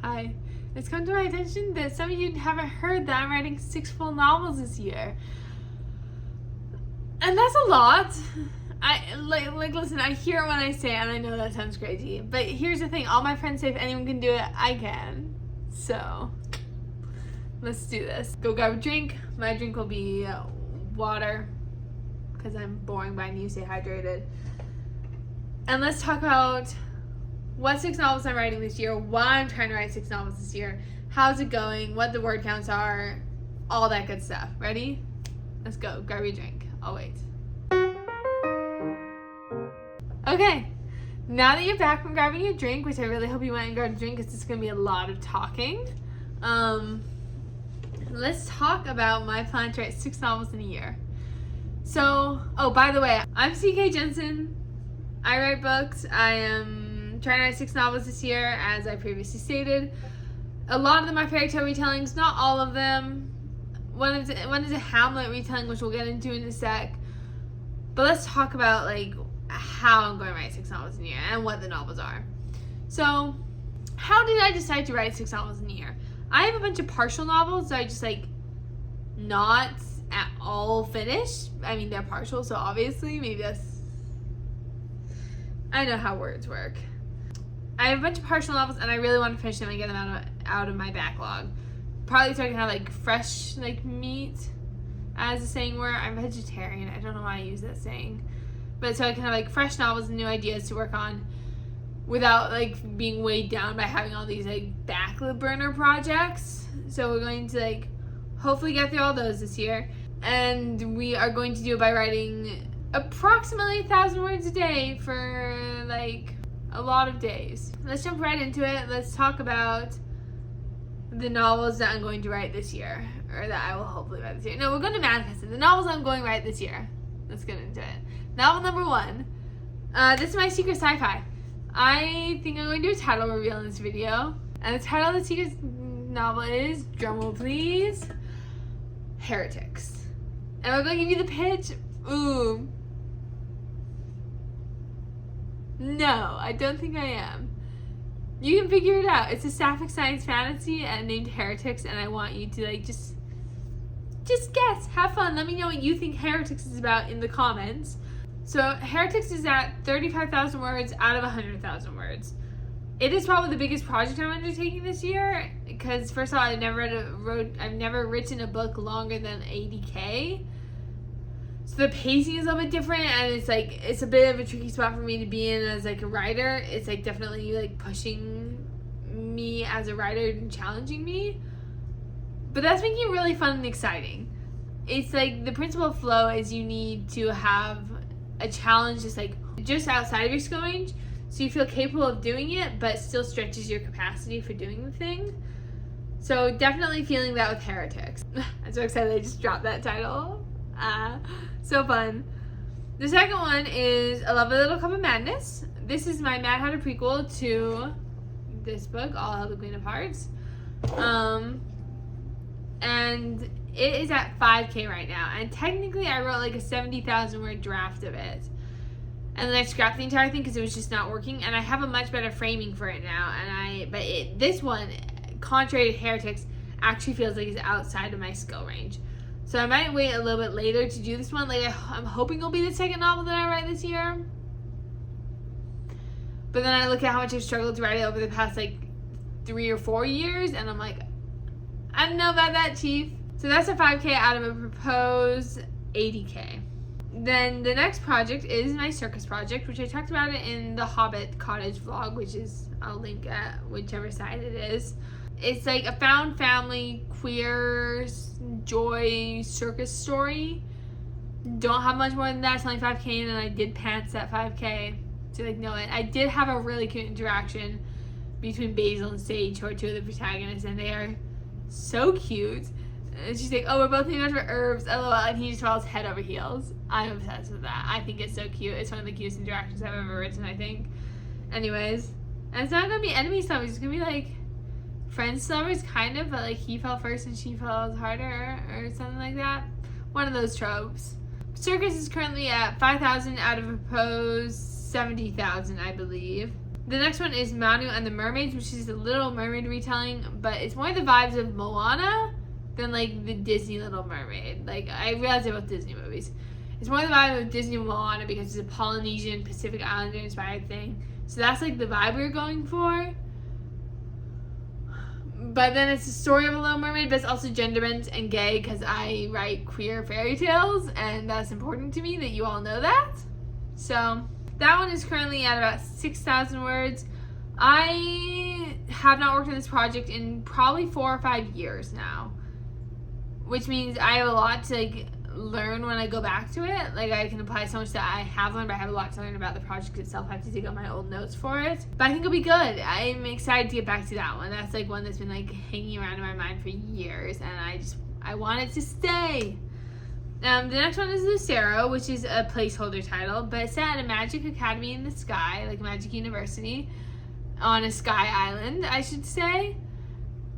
Hi. It's come to my attention that some of you haven't heard that I'm writing 6 full novels this year. And that's a lot. Listen, I hear it when I say it, and I know that sounds crazy. But here's the thing, all my friends say if anyone can do it, I can. So, let's do this. Go grab a drink. My drink will be water, because I'm boring, but I need to stay hydrated. And let's talk about what 6 novels I'm writing this year, why I'm trying to write 6 novels this year, how's it going, what the word counts are, all that good stuff. Ready? Let's go. Grab your drink. I'll wait. Okay. Now that you're back from grabbing your drink, which I really hope you went and grabbed a drink because it's going to be a lot of talking, let's talk about my plan to write 6 novels in a year. So, oh, by the way, I'm Jensen. I write books. I am trying to write 6 novels this year, as I previously stated. A lot of them are fairy tale retellings, not all of them. One is a Hamlet retelling, which we'll get into in a sec. But let's talk about how I'm going to write 6 novels in a year and what the novels are. So, how did I decide to write 6 novels in a year? I have a bunch of partial novels that I just not at all finished. I mean, they're partial, so obviously maybe I know how words work. I have a bunch of partial novels, and I really want to finish them and get them out of my backlog. Probably so I can have fresh meat, as the saying were. I'm vegetarian. I don't know why I use that saying, but so I can have fresh novels and new ideas to work on without being weighed down by having all these back burner projects. So we're going to hopefully get through all those this year, and we are going to do it by writing approximately 1,000 words a day for a lot of days. Let's jump right into it. Let's talk about the novels that I'm going to write this year, or that I will hopefully write this year. No, we're going to manifest it. The novels I'm going to write this year. Let's get into it. Novel number 1. This is my secret sci-fi. I think I'm going to do a title reveal in this video, and the title of the secret novel is, drumroll please, Heretics. And we're going to give you the pitch. Ooh. No, I don't think I am. You can figure it out. It's a sapphic science fantasy named Heretics, and I want you to just guess. Have fun. Let me know what you think Heretics is about in the comments. So Heretics is at 35,000 words out of 100,000 words. It is probably the biggest project I'm undertaking this year because, first of all, I've never written a book longer than 80K. So the pacing is a little bit different, and it's a bit of a tricky spot for me to be in as a writer. It's definitely pushing me as a writer and challenging me. But that's making it really fun and exciting. It's the principle of flow is you need to have a challenge just outside of your skill range, so you feel capable of doing it, but still stretches your capacity for doing the thing. So definitely feeling that with Heretics. I'm so excited I just dropped that title. So fun. The second one is A Lovely Little Cup of Madness. This is my Mad Hatter prequel to this book, All Hail the Queen of Hearts. And it is at 5K right now. And technically I wrote a 70,000 word draft of it. And then I scrapped the entire thing because it was just not working. And I have a much better framing for it now. This one, contrary to Heretics, actually feels like it's outside of my skill range. So I might wait a little bit later to do this one. I'm hoping it'll be the second novel that I write this year. But then I look at how much I've struggled to write it over the past 3 or 4 years, and I'm I don't know about that, Chief. So that's a 5K out of a proposed 80K. Then the next project is my circus project, which I talked about it in the Hobbit Cottage vlog, which is, I'll link at whichever side it is. It's a found family, queer, joy circus story. Don't have much more than that. It's only 5K, and then I did pants at 5K to know it. I did have a really cute interaction between Basil and Sage, who are 2 of the protagonists, and they are so cute. And she's oh, we're both named after herbs, LOL, and he just falls head over heels. I'm obsessed with that. I think it's so cute. It's one of the cutest interactions I've ever written, I think. Anyways, and it's not gonna be enemy stuff. It's gonna be friends lovers, kind of, but he fell first and she fell harder, or something like that. One of those tropes. Circus is currently at 5,000 out of a proposed 70,000, I believe. The next one is Manu and the Mermaids, which is a Little Mermaid retelling, but it's more the vibes of Moana than like the Disney Little Mermaid. Like, I realize they're both Disney movies. It's more the vibe of Disney Moana because it's a Polynesian, Pacific Islander inspired thing. So that's like the vibe we were going for. But then it's the story of a Little Mermaid, but it's also gender bent and gay because I write queer fairy tales, and that's important to me that you all know that. So that one is currently at about 6,000 words. I have not worked on this project in probably 4 or 5 years now, which means I have a lot to like learn when I go back to it. Like, I can apply so much that I have learned, but I have a lot to learn about the project itself. I have to dig up my old notes for it, but I think it'll be good. I'm excited to get back to that one. That's like one that's been like hanging around in my mind for years, and I want it to stay. The next one is Lucero, which is a placeholder title, but it's set at a magic academy in the sky, like Magic University, on a sky island, I should say.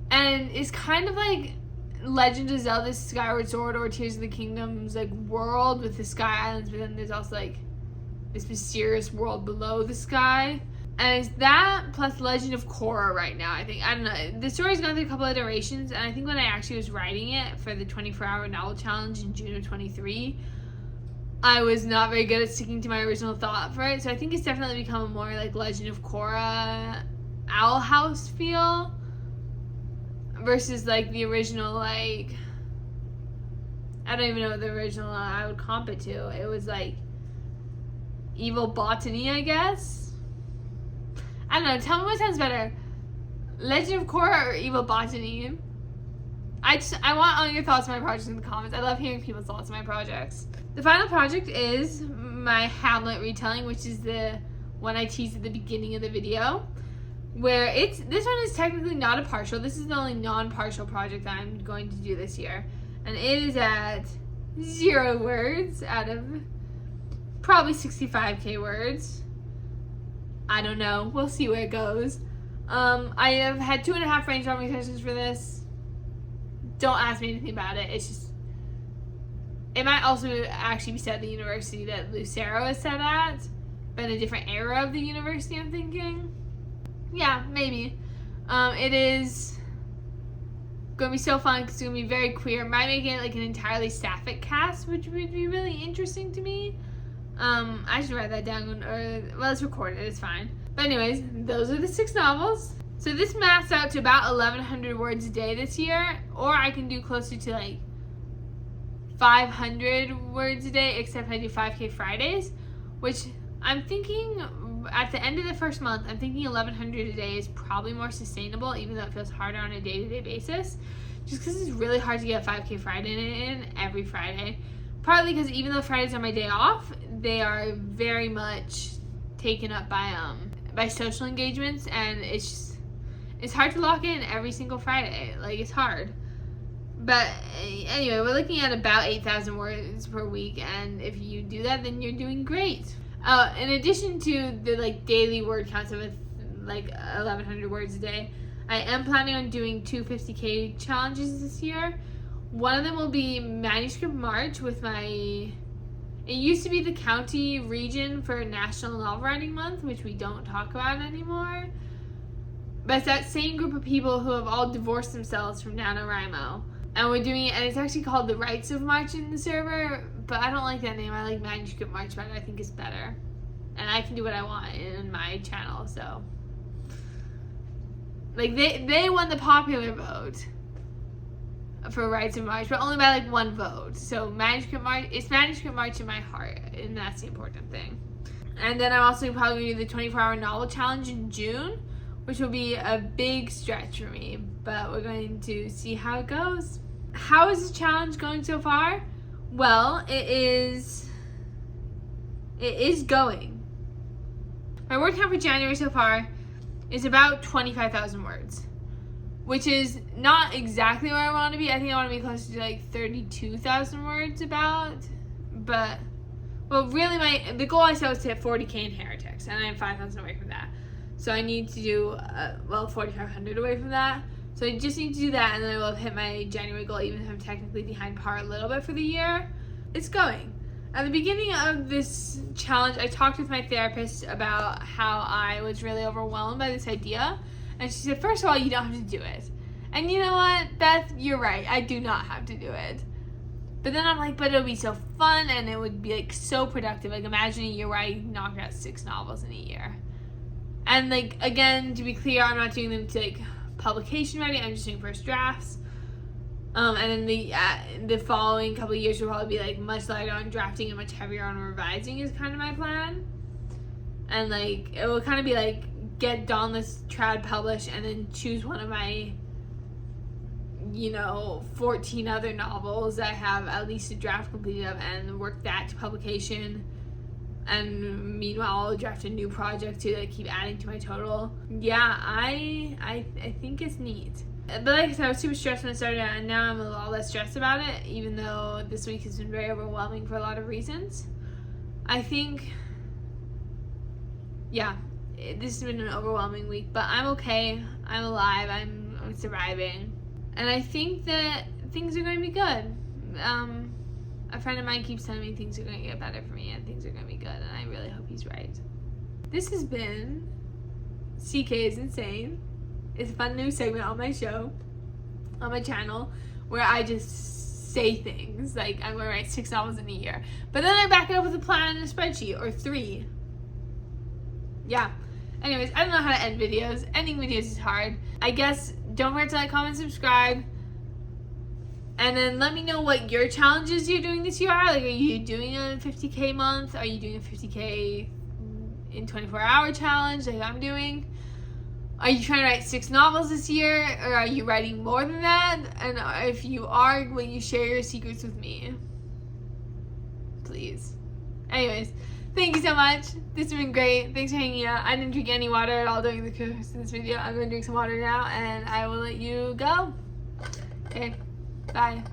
And it's kind of like Legend of Zelda's Skyward Sword or Tears of the Kingdom's like world with the sky islands, but then there's also like this mysterious world below the sky. And it's that plus Legend of Korra right now, I think. I don't know. The story's gone through a couple of iterations, and I think when I actually was writing it for the 24-hour novel challenge in June of 23, I was not very good at sticking to my original thought for it. So I think it's definitely become a more like Legend of Korra Owl House feel versus like the original, like, I don't even know what the original I would comp it to. It was like Evil Botany, I guess. I don't know. Tell me what sounds better, Legend of Korra or Evil Botany. I want all your thoughts on my projects in the comments. I love hearing people's thoughts on my projects. The final project is my Hamlet retelling, which is the one I teased at the beginning of the video, where this one is technically not a partial. This is the only non-partial project I'm going to do this year, and it is at 0 words out of probably 65k words. I don't know. We'll see where it goes. I have had 2.5 brainstorming sessions for this. Don't ask me anything about it. It's just, it might also actually be set at the university that Lucero is set at, but in a different era of the university, I'm thinking. Yeah, maybe. It is going to be so fun because it's going to be very queer. Might make it like an entirely sapphic cast, which would be really interesting to me. I should write that down, or, well, let's record it, it's fine. But anyways, those are the 6 novels. So this maps out to about 1,100 words a day this year, or I can do closer to like 500 words a day, except I do 5K Fridays, which I'm thinking at the end of the first month, I'm thinking 1,100 a day is probably more sustainable, even though it feels harder on a day-to-day basis, just because it's really hard to get a 5K Friday in every Friday. Partly because even though Fridays are my day off, they are very much taken up by social engagements, and it's hard to lock in every single Friday. Like, it's hard. But anyway, we're looking at about 8,000 words per week, and if you do that, then you're doing great. In addition to the like daily word counts of like 1,100 words a day, I am planning on doing 2 50k challenges this year. One of them will be Manuscript March with it used to be the county region for National Novel Writing Month, which we don't talk about anymore. But it's that same group of people who have all divorced themselves from NaNoWriMo. And we're doing it, and it's actually called the Rights of March in the server, but I don't like that name. I like Manuscript March better. I think it's better. And I can do what I want in my channel, so. Like, they won the popular vote for Rights of March, but only by like 1 vote. So Manuscript March, it's Manuscript March in my heart, and that's the important thing. And then I'm also probably going to do the 24-hour novel challenge in June, which will be a big stretch for me, but we're going to see how it goes. How is the challenge going so far? Well, it is going. My word count for January so far is about 25,000 words, which is not exactly where I want to be. I think I want to be closer to like 32,000 words about, but, well, really the goal I set was to hit 40k in Heretics, and I am 5,000 away from that. So I need to do, 4,500 away from that. So I just need to do that, and then I will have hit my January goal, even if I'm technically behind par a little bit for the year. It's going. At the beginning of this challenge, I talked with my therapist about how I was really overwhelmed by this idea. And she said, first of all, you don't have to do it. And you know what, Beth, you're right. I do not have to do it. But then I'm like, but it would be so fun and it would be like so productive. Like imagine a year where I knock out 6 novels in a year. And like, again, to be clear, I'm not doing them to like publication ready. I'm just doing first drafts. And then the following couple of years will probably be like much lighter on drafting and much heavier on revising is kind of my plan. And like, it will kind of be like, get Dawnless Trad published and then choose one of my 14 other novels that I have at least a draft completed of and work that to publication. And meanwhile, I'll draft a new project to like keep adding to my total. Yeah, I think it's neat. But like I said, I was super stressed when I started out, and now I'm a lot less stressed about it, even though this week has been very overwhelming for a lot of reasons. I think, yeah, this has been an overwhelming week, but I'm okay. I'm alive. I'm surviving. And I think that things are going to be good. A friend of mine keeps telling me things are going to get better for me and things are going to be good, and I really hope he's right. This has been CK is Insane. It's a fun new segment on my show, on my channel, where I just say things. Like, I'm going to write 6 novels in a year. But then I back it up with a plan and a spreadsheet, or 3. Yeah. Anyways, I don't know how to end videos. Ending videos is hard. I guess don't forget to like, comment, subscribe. And then let me know what your challenges you're doing this year are. Like, are you doing a 50K month? Are you doing a 50K in 24-hour challenge like I'm doing? Are you trying to write 6 novels this year? Or are you writing more than that? And if you are, will you share your secrets with me? Please. Anyways, thank you so much. This has been great. Thanks for hanging out. I didn't drink any water at all during the course of this video. I'm going to drink some water now, and I will let you go. Okay. Bye.